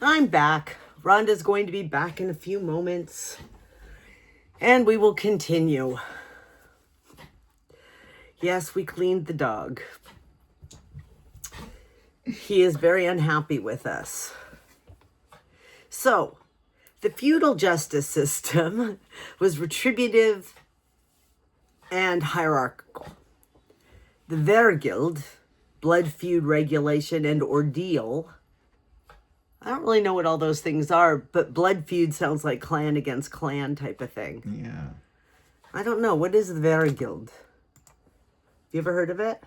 I'm back. Rhonda's going to be back in a few moments. And we will continue. Yes, we cleaned the dog. He is very unhappy with us. So, the feudal justice system was retributive and hierarchical. The Weregild, blood feud regulation and ordeal. I don't really know what all those things are, but blood feud sounds like clan against clan type of thing. Yeah. I don't know. What is the Weregild? You ever heard of it?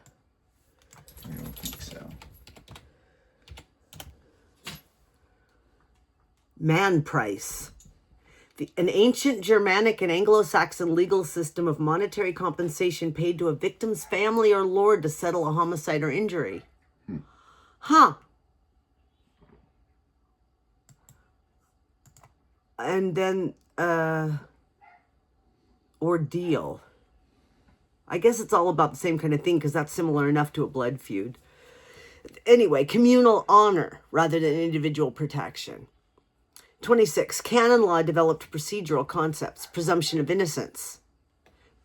I don't think so. Man price. An ancient Germanic and Anglo-Saxon legal system of monetary compensation paid to a victim's family or lord to settle a homicide or injury. Huh. And then, ordeal. I guess it's all about the same kind of thing because that's similar enough to a blood feud. Anyway, communal honor rather than individual protection. 26, canon law developed procedural concepts, presumption of innocence,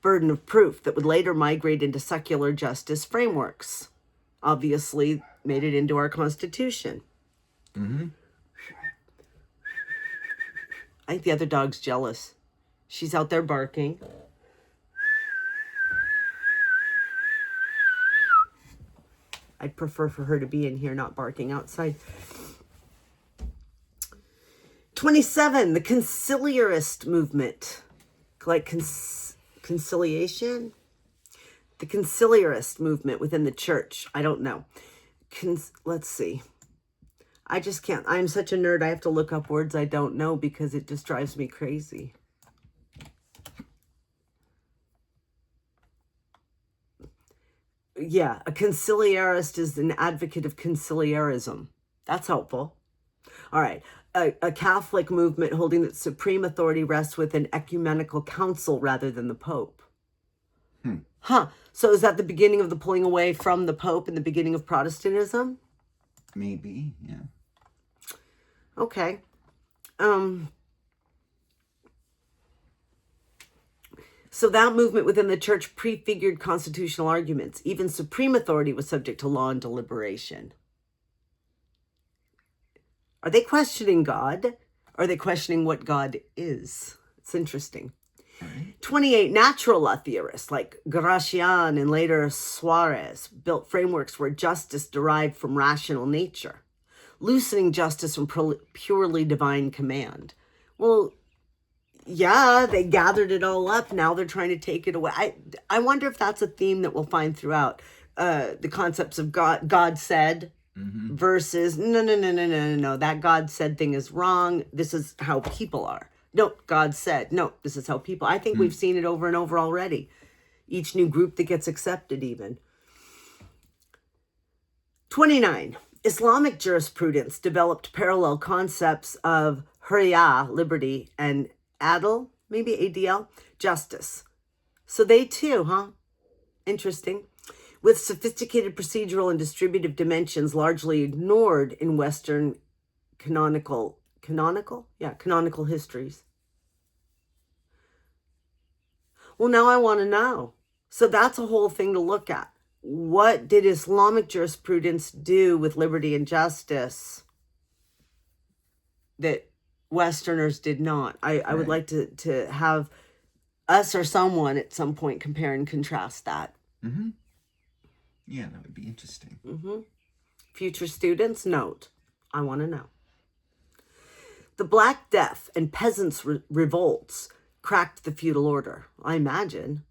burden of proof that would later migrate into secular justice frameworks. Obviously, made it into our Constitution. Mm-hmm. I think the other dog's jealous. She's out there barking. I'd prefer for her to be in here, not barking outside. 27, the conciliarist movement. Like conciliation? The conciliarist movement within the church. I don't know. Let's see. I just can't. I'm such a nerd. I have to look up words I don't know because it just drives me crazy. Yeah, a conciliarist is an advocate of conciliarism. That's helpful. All right. A Catholic movement holding that supreme authority rests with an ecumenical council rather than the Pope. Huh. So is that the beginning of the pulling away from the Pope and the beginning of Protestantism? Maybe, yeah. Okay. So that movement within the church prefigured constitutional arguments. Even supreme authority was subject to law and deliberation. Are they questioning God? Or are they questioning what God is? It's interesting. 28, natural law theorists like Gracian and later Suarez built frameworks where justice derived from rational nature, loosening justice from purely divine command. Well, yeah, they gathered it all up. Now they're trying to take it away. I wonder if that's a theme that we'll find throughout the concepts of God said versus no. That God said thing is wrong. This is how people are. No, God said. No, this is how people. I think we've seen it over and over already. Each new group that gets accepted even. 29. Islamic jurisprudence developed parallel concepts of hurriya, liberty, and adl, maybe ADL, justice. So they too, huh? Interesting. With sophisticated procedural and distributive dimensions largely ignored in Western canonical histories. Well, now I want to know. So that's a whole thing to look at. What did Islamic jurisprudence do with liberty and justice that Westerners did not? I would like to have us or someone at some point compare and contrast that. Mm-hmm. Yeah, that would be interesting. Mm-hmm. Future students, note. I want to know. The Black Death and peasants' revolts cracked the feudal order, I imagine.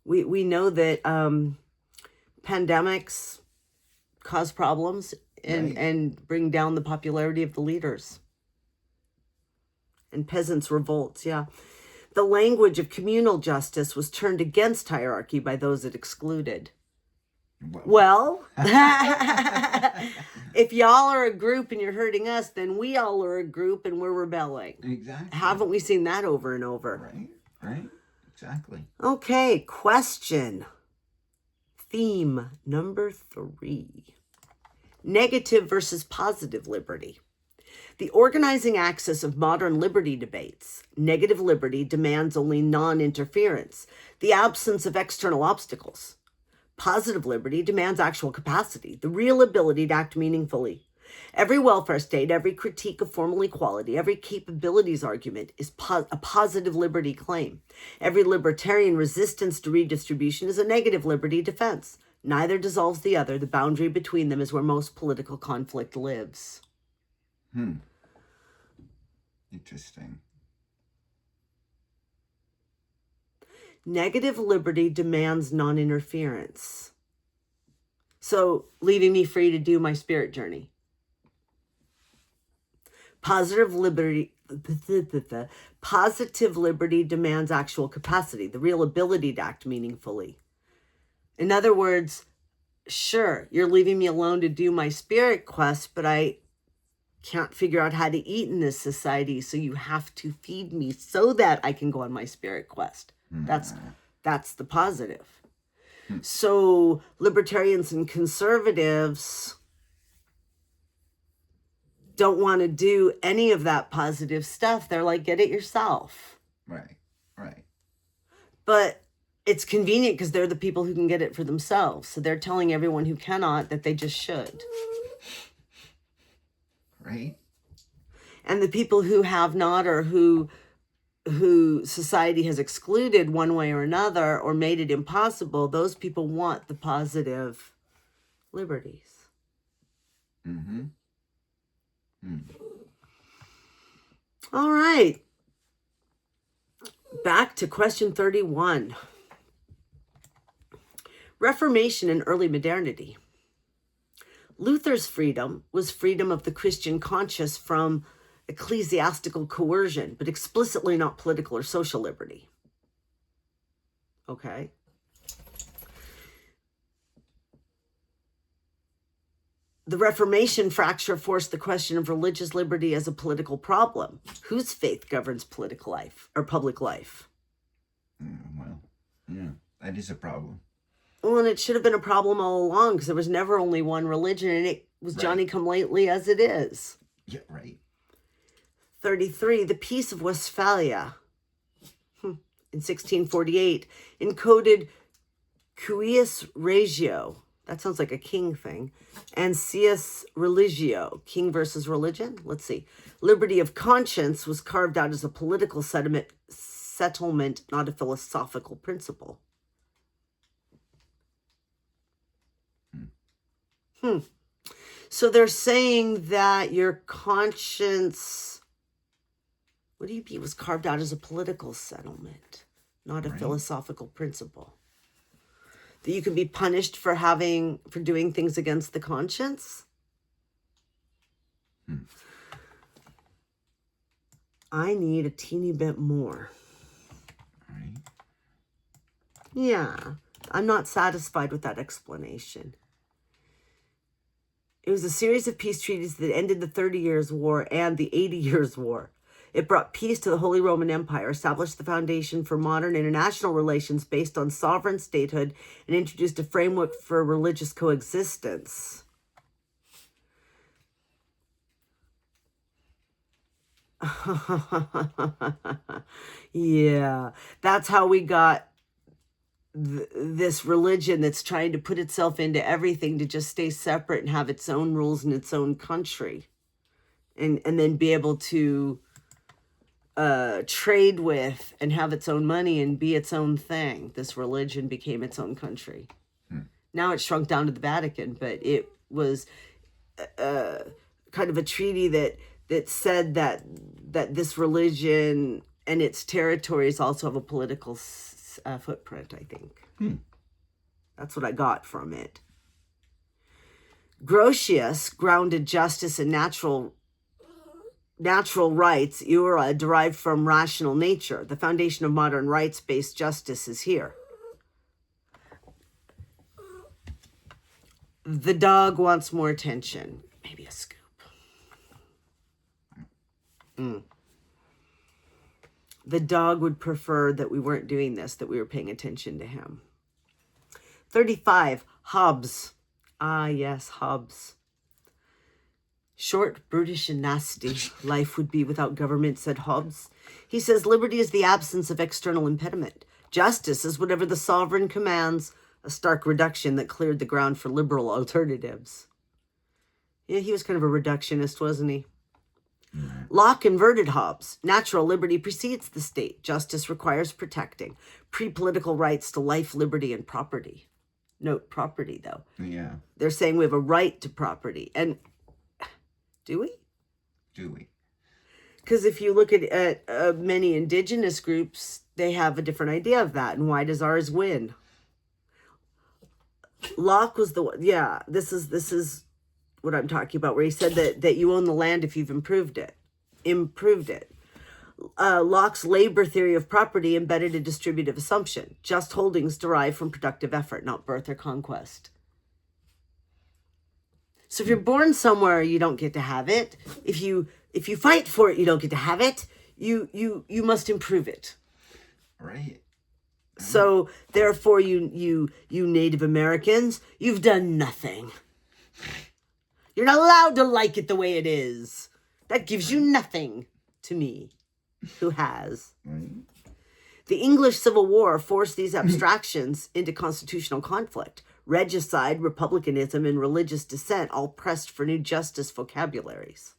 We know that pandemics cause problems and bring down the popularity of the leaders. And peasants' revolts, yeah. The language of communal justice was turned against hierarchy by those it excluded. Well, if y'all are a group and you're hurting us, then we all are a group and we're rebelling. Exactly. Haven't we seen that over and over? Right. Exactly. Okay, question. Theme number 3. Negative versus positive liberty. The organizing axis of modern liberty debates. Negative liberty demands only non-interference, the absence of external obstacles. Positive liberty demands actual capacity, the real ability to act meaningfully. Every welfare state, every critique of formal equality, every capabilities argument is a positive liberty claim. Every libertarian resistance to redistribution is a negative liberty defense. Neither dissolves the other. The boundary between them is where most political conflict lives. Interesting. Negative liberty demands non-interference. So, leaving me free to do my spirit journey. Positive liberty demands actual capacity, the real ability to act meaningfully. In other words, sure, you're leaving me alone to do my spirit quest, but I can't figure out how to eat in this society, so you have to feed me so that I can go on my spirit quest. That's the positive. So libertarians and conservatives don't want to do any of that positive stuff. They're like, get it yourself. Right. But it's convenient because they're the people who can get it for themselves. So they're telling everyone who cannot that they just should. Right. And the people who have not, or who society has excluded one way or another, or made it impossible, those people want the positive liberties. All right. Back to question 31. Reformation and early modernity. Luther's freedom was freedom of the Christian conscience from ecclesiastical coercion, but explicitly not political or social liberty. Okay. The Reformation fracture forced the question of religious liberty as a political problem. Whose faith governs political life or public life? Well, yeah, that is a problem. Well, and it should have been a problem all along, because there was never only one religion, and it was Johnny-come-lately as it is. Yeah, right. 33, the Peace of Westphalia in 1648 encoded cuius regio, that sounds like a king thing, and cius religio, king versus religion. Let's see. Liberty of conscience was carved out as a political settlement, not a philosophical principle. So they're saying that your conscience, what do you mean, was carved out as a political settlement, not a philosophical principle? That you can be punished for doing things against the conscience? I need a teeny bit more. Right. Yeah, I'm not satisfied with that explanation. It was a series of peace treaties that ended the 30 Years' War and the 80 Years' War. It brought peace to the Holy Roman Empire, established the foundation for modern international relations based on sovereign statehood, and introduced a framework for religious coexistence. Yeah, that's how we got this religion that's trying to put itself into everything to just stay separate and have its own rules in its own country, and then be able to trade with and have its own money and be its own thing. This religion became its own country. Now it's shrunk down to the Vatican, but it was kind of a treaty that said that this religion and its territories also have a political footprint, I think. That's what I got from it. Grotius grounded justice in natural rights, iura, derived from rational nature. The foundation of modern rights-based justice is here. The dog wants more attention. Maybe a scoop. The dog would prefer that we weren't doing this, that we were paying attention to him. 35, Hobbes. Ah, yes, Hobbes. Short, brutish, and nasty life would be without government, said Hobbes. He says liberty is the absence of external impediment. Justice is whatever the sovereign commands, a stark reduction that cleared the ground for liberal alternatives. Yeah, he was kind of a reductionist, wasn't he? Locke inverted Hobbes. Natural liberty precedes the state. Justice requires protecting. Pre-political rights to life, liberty, and property. Note property, though. Yeah. They're saying we have a right to property. And do we? Do we? Because if you look at many indigenous groups, they have a different idea of that. And why does ours win? Locke was the one. Yeah, this is what I'm talking about, where he said that you own the land if you've improved it. Locke's labor theory of property embedded a distributive assumption. Just holdings derive from productive effort, not birth or conquest. So if you're born somewhere, you don't get to have it. If you fight for it, you don't get to have it. You must improve it. Right. So therefore, you Native Americans, you've done nothing. You're not allowed to like it the way it is. That gives you nothing to me, who has. Right. The English Civil War forced these abstractions into constitutional conflict. Regicide, republicanism, and religious dissent all pressed for new justice vocabularies.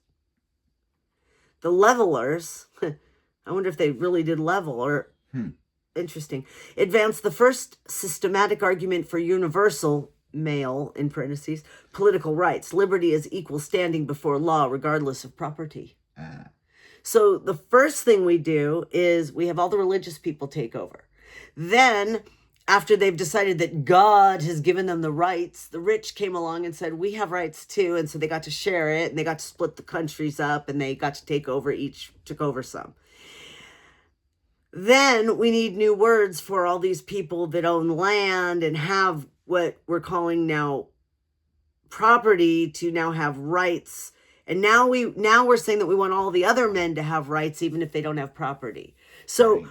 The levelers, I wonder if they really did level or... Interesting. Advanced the first systematic argument for universal, male, in parentheses, political rights. Liberty is equal standing before law, regardless of property. So the first thing we do is we have all the religious people take over. Then, after they've decided that God has given them the rights, the rich came along and said, we have rights too. And so they got to share it, and they got to split the countries up, and they got to take over, each took over some. Then we need new words for all these people that own land and have what we're calling now property to now have rights. And now we're saying that we want all the other men to have rights, even if they don't have property. So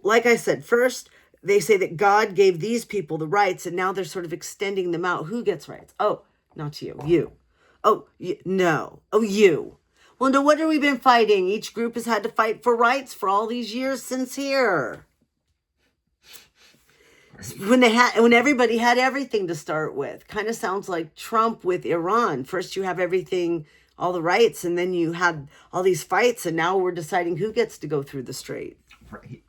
like I said, first they say that God gave these people the rights, and now they're sort of extending them out. Who gets rights? Oh, not you. You. Oh, no. Oh, you. Well, no wonder we've been fighting. Each group has had to fight for rights for all these years since here. When everybody had everything to start with. Kind of sounds like Trump with Iran. First you have everything, all the rights, and then you had all these fights, and now we're deciding who gets to go through the strait. Right.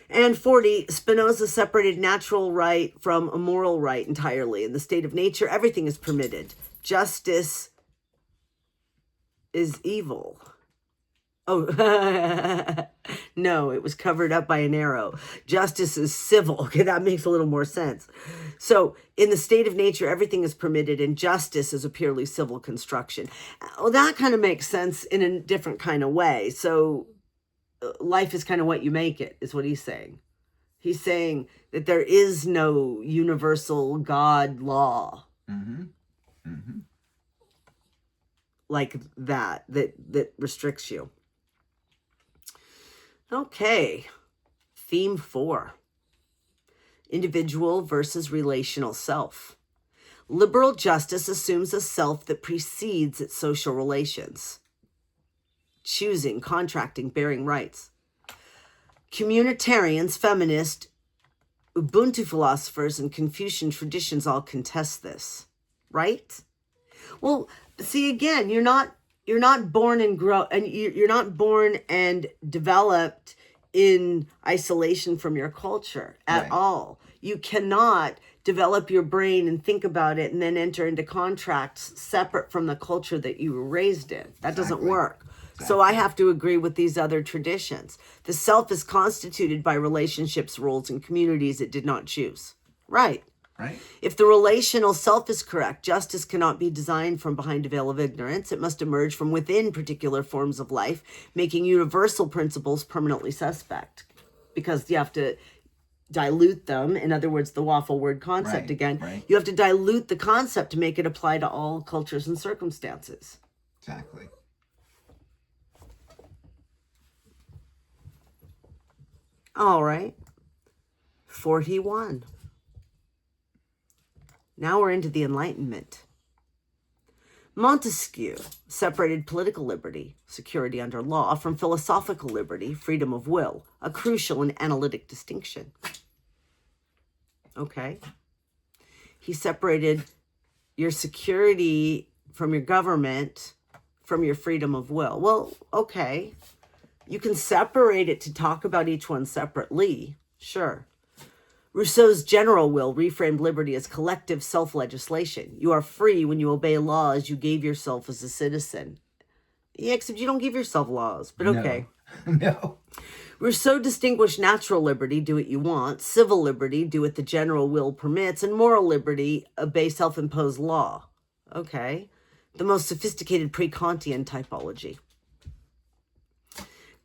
And 40, Spinoza separated natural right from a moral right entirely. In the state of nature, everything is permitted. Justice is evil. Oh, no, it was covered up by an arrow. Justice is civil. Okay, that makes a little more sense. So, in the state of nature, everything is permitted, and justice is a purely civil construction. Well, that kind of makes sense in a different kind of way. So, life is kind of what you make it, is what he's saying. He's saying that there is no universal God law. Like that restricts you. Okay. Theme 4. Individual versus relational self. Liberal justice assumes a self that precedes its social relations. Choosing, contracting, bearing rights. Communitarians, feminists, Ubuntu philosophers, and Confucian traditions all contest this. Right? Well, see, again, you're not born and you're not born and developed in isolation from your culture at all. You cannot develop your brain and think about it and then enter into contracts separate from the culture that you were raised in. That doesn't work. So I have to agree with these other traditions. The self is constituted by relationships, roles, and communities it did not choose. Right. If the relational self is correct, justice cannot be designed from behind a veil of ignorance. It must emerge from within particular forms of life, making universal principles permanently suspect. Because you have to dilute them. In other words, the waffle word concept again. You have to dilute the concept to make it apply to all cultures and circumstances. Exactly. All right. 41. Now we're into the Enlightenment. Montesquieu separated political liberty, security under law, from philosophical liberty, freedom of will, a crucial and analytic distinction. Okay. He separated your security from your government, from your freedom of will. Well, okay. You can separate it to talk about each one separately. Sure. Rousseau's general will reframed liberty as collective self-legislation. You are free when you obey laws you gave yourself as a citizen. Yeah, except you don't give yourself laws, but okay. No. Rousseau distinguished natural liberty, do what you want, civil liberty, do what the general will permits, and moral liberty, obey self-imposed law. Okay. The most sophisticated pre-Kantian typology.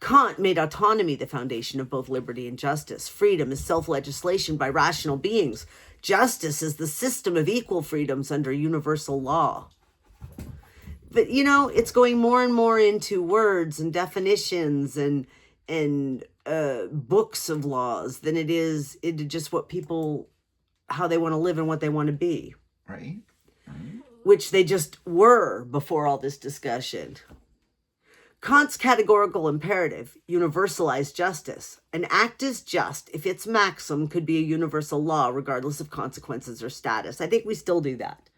Kant made autonomy the foundation of both liberty and justice. Freedom is self-legislation by rational beings. Justice is the system of equal freedoms under universal law. But, it's going more and more into words and definitions and books of laws than it is into just what people, how they want to live and what they want to be. Right. Which they just were before all this discussion. Kant's categorical imperative universalized justice. An act is just if its maxim could be a universal law, regardless of consequences or status. I think we still do that.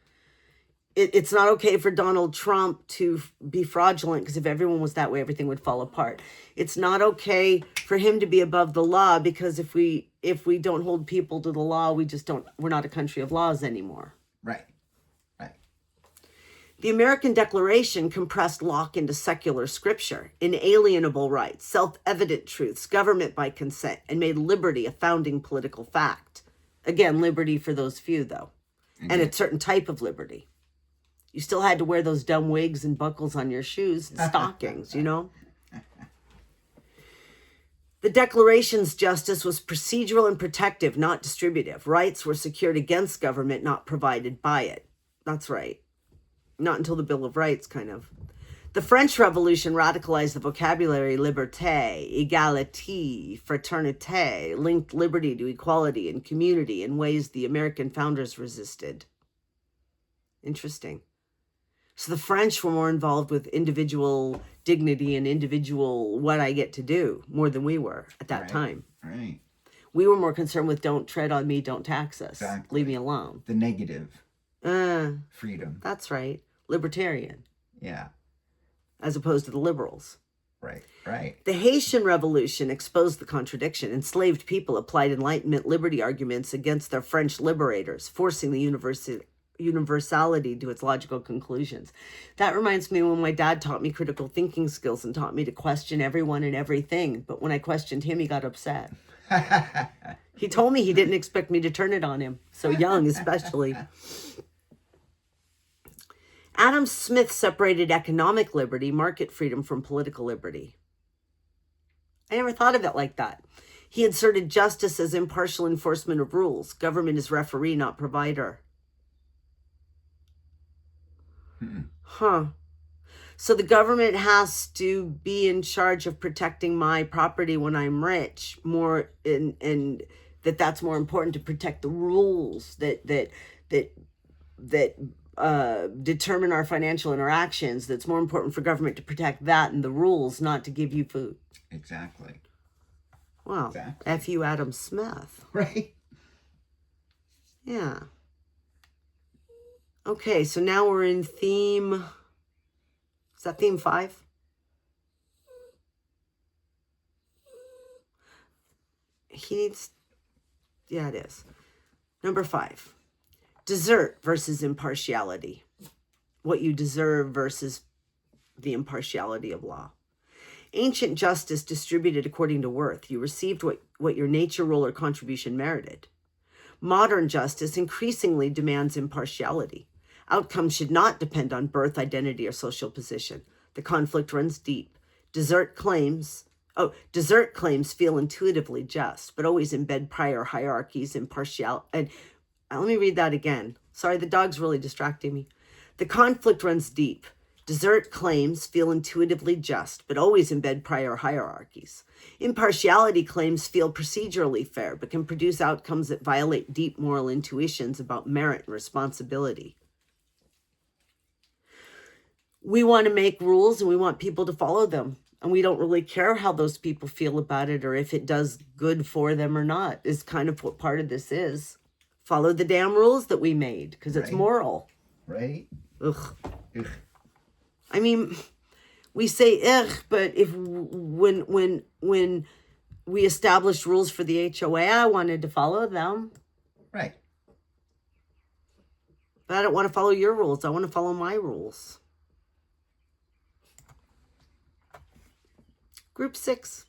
It's not okay for Donald Trump to be fraudulent, because if everyone was that way, everything would fall apart. It's not okay for him to be above the law, because if we don't hold people to the law, we're not a country of laws anymore. Right. The American Declaration compressed Locke into secular scripture, inalienable rights, self-evident truths, government by consent, and made liberty a founding political fact. Again, liberty for those few, though, and a certain type of liberty. You still had to wear those dumb wigs and buckles on your shoes and stockings, The Declaration's justice was procedural and protective, not distributive. Rights were secured against government, not provided by it. That's right. Not until the Bill of Rights, kind of. The French Revolution radicalized the vocabulary liberté, égalité, fraternité, linked liberty to equality and community in ways the American founders resisted. Interesting. So the French were more involved with individual dignity and individual what I get to do more than we were at that time. Right. We were more concerned with don't tread on me, don't tax us. Exactly. Leave me alone. The negative. Freedom. That's right. Libertarian. Yeah. As opposed to the liberals. Right. The Haitian Revolution exposed the contradiction. Enslaved people applied Enlightenment liberty arguments against their French liberators, forcing the universality to its logical conclusions. That reminds me when my dad taught me critical thinking skills and taught me to question everyone and everything. But when I questioned him, he got upset. He told me he didn't expect me to turn it on him. So young, especially. Adam Smith separated economic liberty, market freedom, from political liberty. I never thought of it like that. He inserted justice as impartial enforcement of rules. Government is referee, not provider. So the government has to be in charge of protecting my property when I'm rich, more and that's more important to protect the rules that determine our financial interactions. That's more important for government to protect that and the rules, not to give you food. Exactly. Wow. Exactly. F you, Adam Smith. Right. Yeah. Okay, so now we're in theme. Is that theme 5? Yeah, it is. Number 5. Desert versus impartiality. What you deserve versus the impartiality of law. Ancient justice distributed according to worth. You received what your nature, role, or contribution merited. Modern justice increasingly demands impartiality. Outcomes should not depend on birth, identity, or social position. The conflict runs deep. Desert claims feel intuitively just, but always embed prior hierarchies, impartiality. And let me read that again. Sorry, the dog's really distracting me. The conflict runs deep. Desert claims feel intuitively just, but always embed prior hierarchies. Impartiality claims feel procedurally fair, but can produce outcomes that violate deep moral intuitions about merit and responsibility. we want to make rules and we want people to follow them. And we don't really care how those people feel about it or if it does good for them or not, is kind of what part of this is. Follow the damn rules that we made because it's Right. moral. Right? Ugh. Ugh. I mean, we say ugh, but if when we established rules for the HOA, I wanted to follow them. Right. But I don't want to follow your rules. I want to follow my rules. Group 6,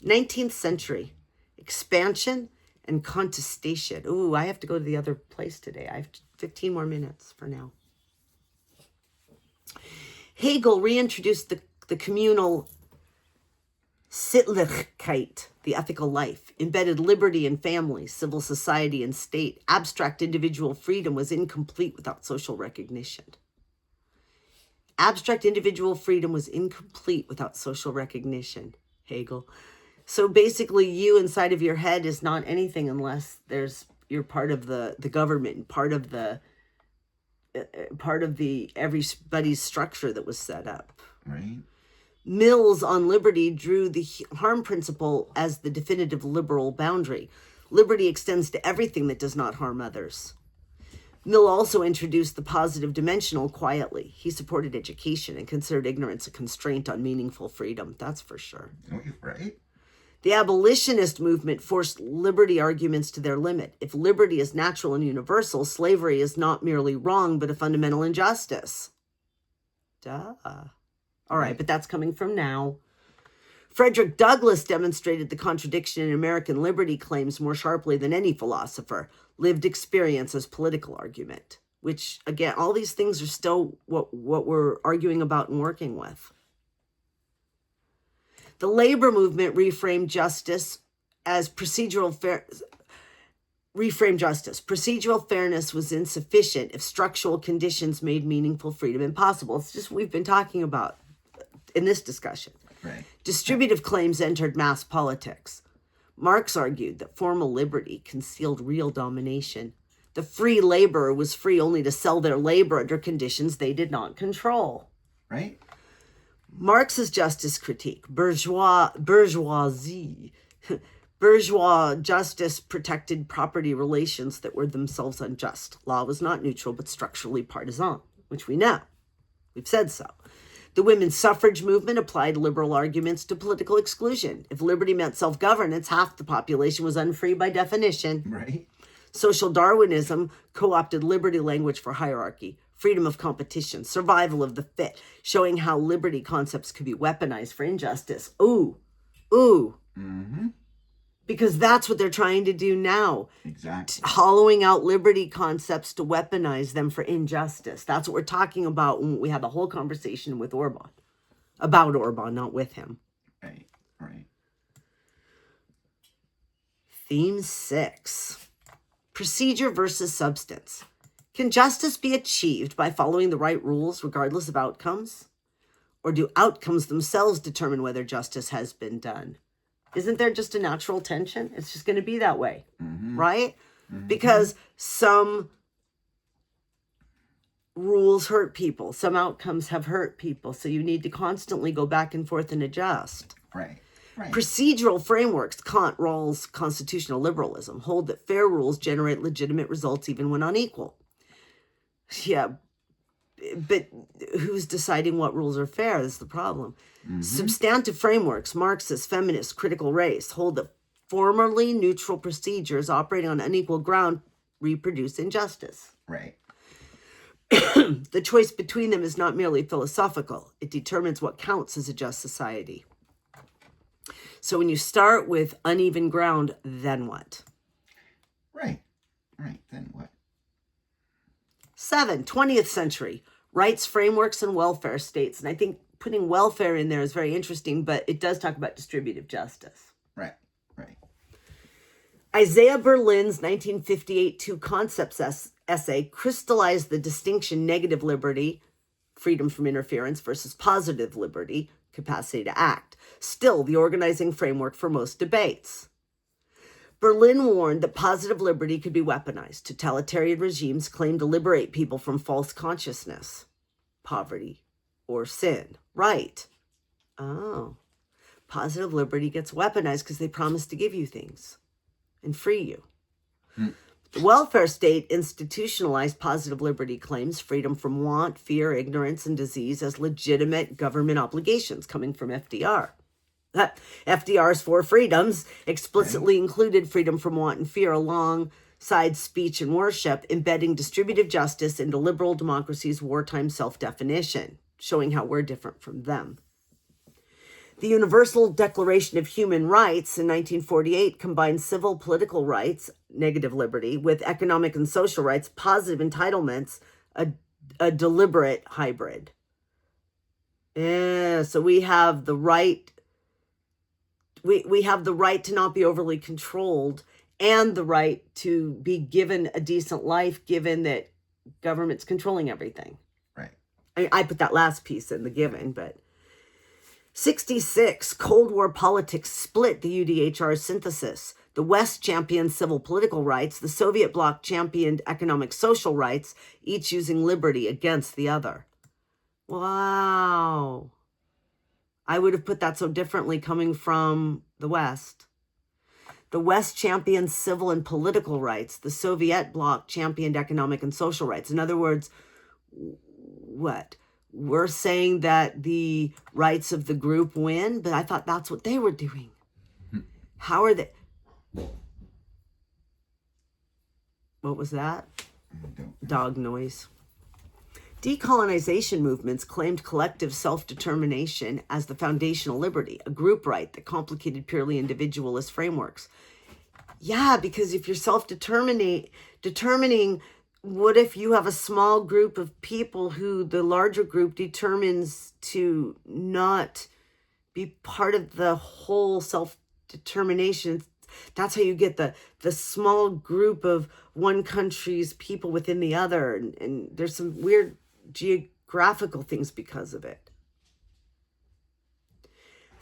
19th century, expansion and contestation. Ooh, I have to go to the other place today. I have 15 more minutes for now. Hegel reintroduced the communal Sittlichkeit, the ethical life, embedded liberty in family, civil society, and state. Abstract individual freedom was incomplete without social recognition. Abstract individual freedom was incomplete without social recognition, Hegel. So basically, you inside of your head is not anything unless you're part of the government, part of the everybody's structure that was set up. Right. Mill's on liberty drew the harm principle as the definitive liberal boundary. Liberty extends to everything that does not harm others. Mill also introduced the positive dimensional quietly. He supported education and considered ignorance a constraint on meaningful freedom. That's for sure. Right. The abolitionist movement forced liberty arguments to their limit. If liberty is natural and universal, slavery is not merely wrong, but a fundamental injustice. Duh. All right, but that's coming from now. Frederick Douglass demonstrated the contradiction in American liberty claims more sharply than any philosopher. Lived experience as political argument, which, again, all these things are still what we're arguing about and working with. The labor movement reframed justice as procedural fairness. Procedural fairness was insufficient if structural conditions made meaningful freedom impossible. It's just what we've been talking about in this discussion. Right. Distributive claims entered mass politics. Marx argued that formal liberty concealed real domination. The free laborer was free only to sell their labor under conditions they did not control. Right. Marx's justice critique, bourgeoisie. Bourgeois justice protected property relations that were themselves unjust. Law was not neutral, but structurally partisan, which we know. We've said so. The women's suffrage movement applied liberal arguments to political exclusion. If liberty meant self-governance, half the population was unfree by definition. Right. Social Darwinism co-opted liberty language for hierarchy, freedom of competition, survival of the fit, showing how liberty concepts could be weaponized for injustice. Ooh. Mm-hmm. Because that's what they're trying to do now. Exactly. Hollowing out liberty concepts to weaponize them for injustice. That's what we're talking about when we had the whole conversation with Orban. About Orban, not with him. Right. Right. Theme 6. Procedure versus substance. Can justice be achieved by following the right rules regardless of outcomes? Or do outcomes themselves determine whether justice has been done? Isn't there just a natural tension? It's just going to be that way, right? Mm-hmm. Because some rules hurt people. Some outcomes have hurt people. So you need to constantly go back and forth and adjust. Right. Right. Procedural frameworks, Kant, Rawls, constitutional liberalism, hold that fair rules generate legitimate results even when unequal. Yeah, but who's deciding what rules are fair? That's the problem. Mm-hmm. Substantive frameworks, Marxist, feminist, critical race, hold that formerly neutral procedures operating on unequal ground reproduce injustice. Right. The choice between them is not merely philosophical. It determines what counts as a just society. So when you start with uneven ground, then what? Right. Right. Then what? 7, 20th century, rights, frameworks, and welfare states. And I think putting welfare in there is very interesting, but it does talk about distributive justice. Right. Right. Isaiah Berlin's 1958 Two Concepts essay crystallized the distinction negative liberty, freedom from interference, versus positive liberty, capacity to act. Still the organizing framework for most debates. Berlin warned that positive liberty could be weaponized. Totalitarian regimes claimed to liberate people from false consciousness, poverty, or sin. Right. Oh. Positive liberty gets weaponized because they promise to give you things and free you. The welfare state institutionalized positive liberty claims, freedom from want, fear, ignorance, and disease as legitimate government obligations coming from FDR. FDR's four freedoms explicitly included freedom from want and fear alongside speech and worship, embedding distributive justice into liberal democracy's wartime self-definition, showing how we're different from them. The Universal Declaration of Human Rights in 1948 combined civil political rights, negative liberty, with economic and social rights, positive entitlements, a deliberate hybrid. Yeah, so we have the right, we have the right to not be overly controlled and the right to be given a decent life, given that government's controlling everything. Right. I put that last piece in the given, but 66, Cold War politics split the UDHR synthesis. The West championed civil political rights. The Soviet bloc championed economic social rights, each using liberty against the other. Wow. I would have put that so differently coming from the West. The West championed civil and political rights. The Soviet bloc championed economic and social rights. In other words, what? We're saying that the rights of the group win, but I thought that's what they were doing. How are they? What was that? Dog noise. Decolonization movements claimed collective self-determination as the foundational liberty, a group right that complicated purely individualist frameworks. Yeah, because if you're determining, what if you have a small group of people who the larger group determines to not be part of the whole self-determination? That's how you get the small group of one country's people within the other. And there's some weird geographical things because of it.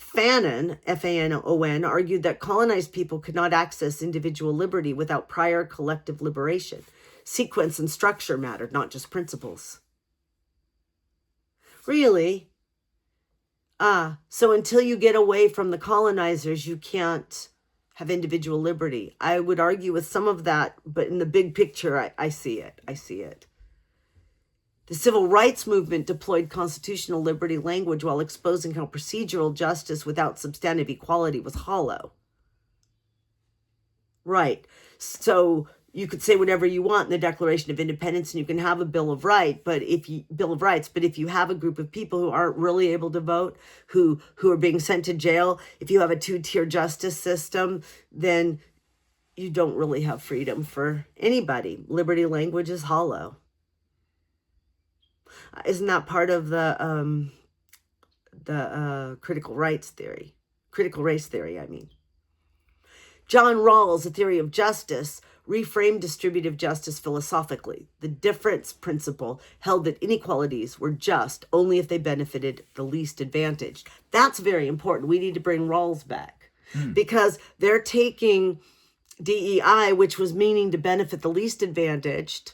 Fanon, F-A-N-O-N, argued that colonized people could not access individual liberty without prior collective liberation. Sequence and structure mattered, not just principles. Really? So until you get away from the colonizers, you can't have individual liberty. I would argue with some of that, but in the big picture, I see it. I see it. The civil rights movement deployed constitutional liberty language while exposing how procedural justice without substantive equality was hollow. Right. So you could say whatever you want in the Declaration of Independence, and you can have a Bill of Rights, but if you have a group of people who aren't really able to vote, who are being sent to jail, if you have a two-tier justice system, then you don't really have freedom for anybody. Liberty language is hollow. Isn't that part of the critical race theory, I mean. John Rawls, A Theory of Justice, reframed distributive justice philosophically. The difference principle held that inequalities were just only if they benefited the least advantaged. That's very important. We need to bring Rawls back because they're taking DEI, which was meaning to benefit the least advantaged,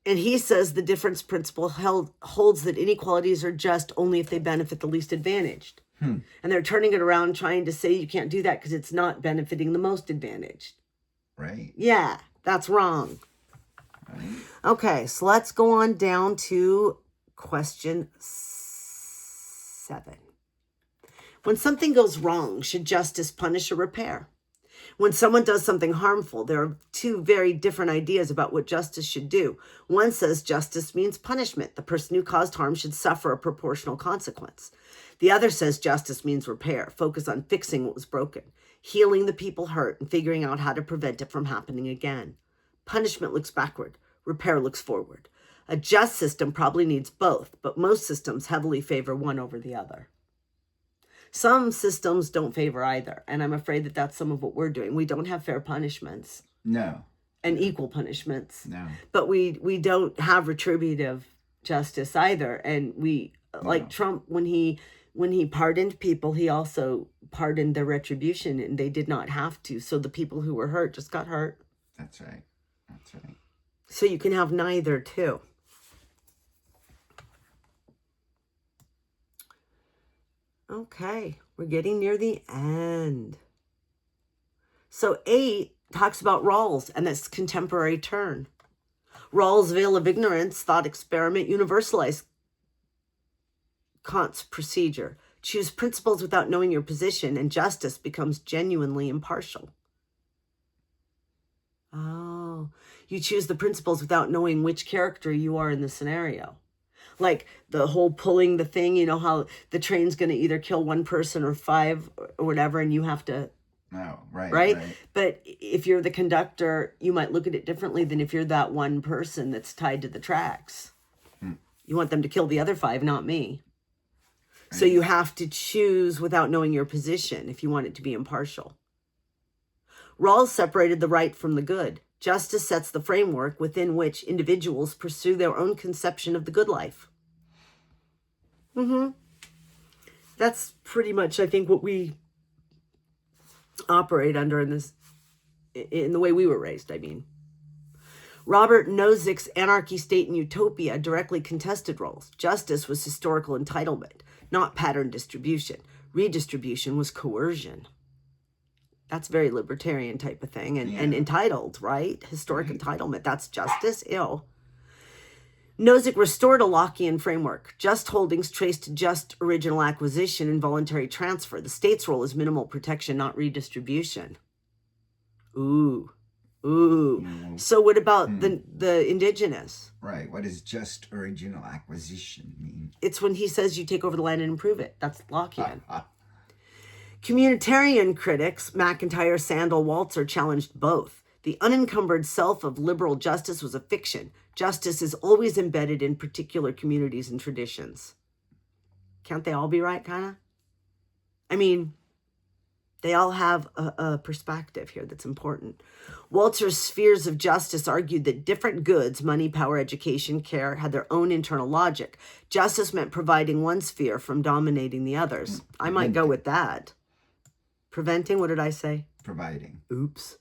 and he says the difference principle holds that inequalities are just only if they benefit the least advantaged. And they're turning it around, trying to say you can't do that because it's not benefiting the most advantaged. Right. Yeah, that's wrong. Right. Okay, so let's go on down to question 7. When something goes wrong, should justice punish or repair? When someone does something harmful, there are two very different ideas about what justice should do. One says justice means punishment. The person who caused harm should suffer a proportional consequence. The other says justice means repair. Focus on fixing what was broken, healing the people hurt, and figuring out how to prevent it from happening again. Punishment looks backward. Repair looks forward. A just system probably needs both, but most systems heavily favor one over the other. Some systems don't favor either, and I'm afraid that that's some of what we're doing. We don't have fair punishments. No. And equal punishments. No. But we don't have retributive justice either. And like Trump, when he pardoned people, he also pardoned their retribution, and they did not have to. So the people who were hurt just got hurt. That's right. That's right. So you can have neither too. Okay, we're getting near the end. So 8 talks about Rawls and this contemporary turn. Rawls' veil of ignorance thought experiment universalized Kant's procedure. Choose principles without knowing your position, and justice becomes genuinely impartial. Oh, you choose the principles without knowing which character you are in the scenario. Like the whole pulling the thing, you know how the train's going to either kill one person or 5 or whatever, and you have to, Oh, right. right? But if you're the conductor, you might look at it differently than if you're that one person that's tied to the tracks. You want them to kill the other 5, not me. So you have to choose without knowing your position if you want it to be impartial. Rawls separated the right from the good. Justice sets the framework within which individuals pursue their own conception of the good life. That's pretty much, I think, what we operate under in the way we were raised, I mean. Robert Nozick's Anarchy, State, and Utopia directly contested Rawls. Justice was historical entitlement, not pattern distribution. Redistribution was coercion. That's very libertarian type of thing. And entitled, right? Historic entitlement. That's justice? Ew. Nozick restored a Lockean framework. Just holdings traced to just original acquisition and voluntary transfer. The state's role is minimal protection, not redistribution. Ooh. So what about the indigenous? Right. What does just original acquisition mean? It's when he says you take over the land and improve it. That's Lockean. Communitarian critics, McIntyre, Sandel, Walzer, challenged both. The unencumbered self of liberal justice was a fiction. Justice is always embedded in particular communities and traditions. Can't they all be right, kind of? I mean, they all have a perspective here that's important. Walzer's spheres of justice argued that different goods, money, power, education, care, had their own internal logic. Justice meant providing one sphere from dominating the others. I might go with that. Preventing, what did I say? Providing. Oops.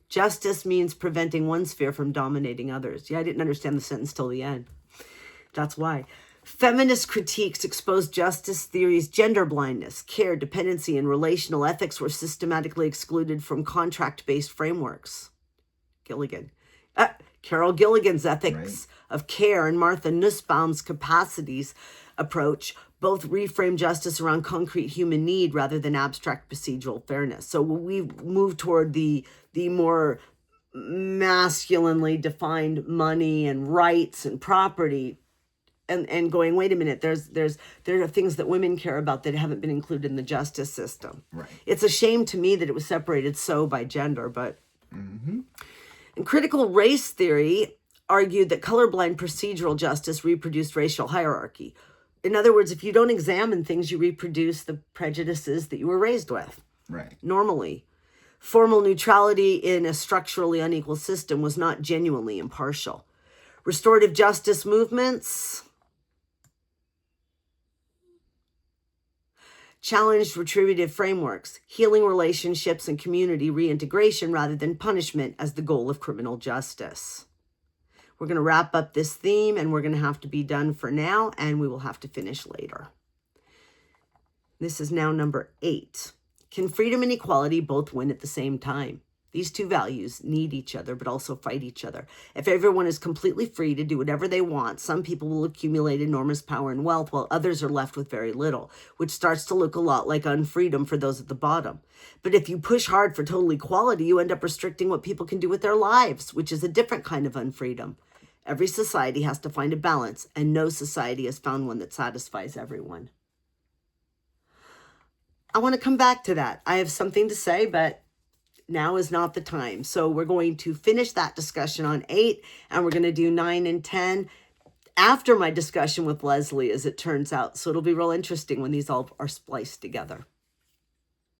Justice means preventing one sphere from dominating others. Yeah, I didn't understand the sentence till the end. That's why. Feminist critiques exposed justice theory's gender blindness, care, dependency, and relational ethics were systematically excluded from contract-based frameworks. Carol Gilligan's ethics of care and Martha Nussbaum's capacities approach both reframe justice around concrete human need rather than abstract procedural fairness. So we've moved toward the more masculinely defined money and rights and property, and going, wait a minute, there are things that women care about that haven't been included in the justice system. Right. It's a shame to me that it was separated so by gender, but and critical race theory argued that colorblind procedural justice reproduced racial hierarchy. In other words, if you don't examine things, you reproduce the prejudices that you were raised with. Right. Normally. Formal neutrality in a structurally unequal system was not genuinely impartial. Restorative justice movements challenged retributive frameworks, healing relationships and community reintegration rather than punishment as the goal of criminal justice. We're going to wrap up this theme, and we're going to have to be done for now, and we will have to finish later. This is now number 8. Can freedom and equality both win at the same time? These two values need each other, but also fight each other. If everyone is completely free to do whatever they want, some people will accumulate enormous power and wealth, while others are left with very little, which starts to look a lot like unfreedom for those at the bottom. But if you push hard for total equality, you end up restricting what people can do with their lives, which is a different kind of unfreedom. Every society has to find a balance, and no society has found one that satisfies everyone. I want to come back to that. I have something to say, but now is not the time. So we're going to finish that discussion on 8, and we're going to do 9 and 10 after my discussion with Leslie, as it turns out. So it'll be real interesting when these all are spliced together.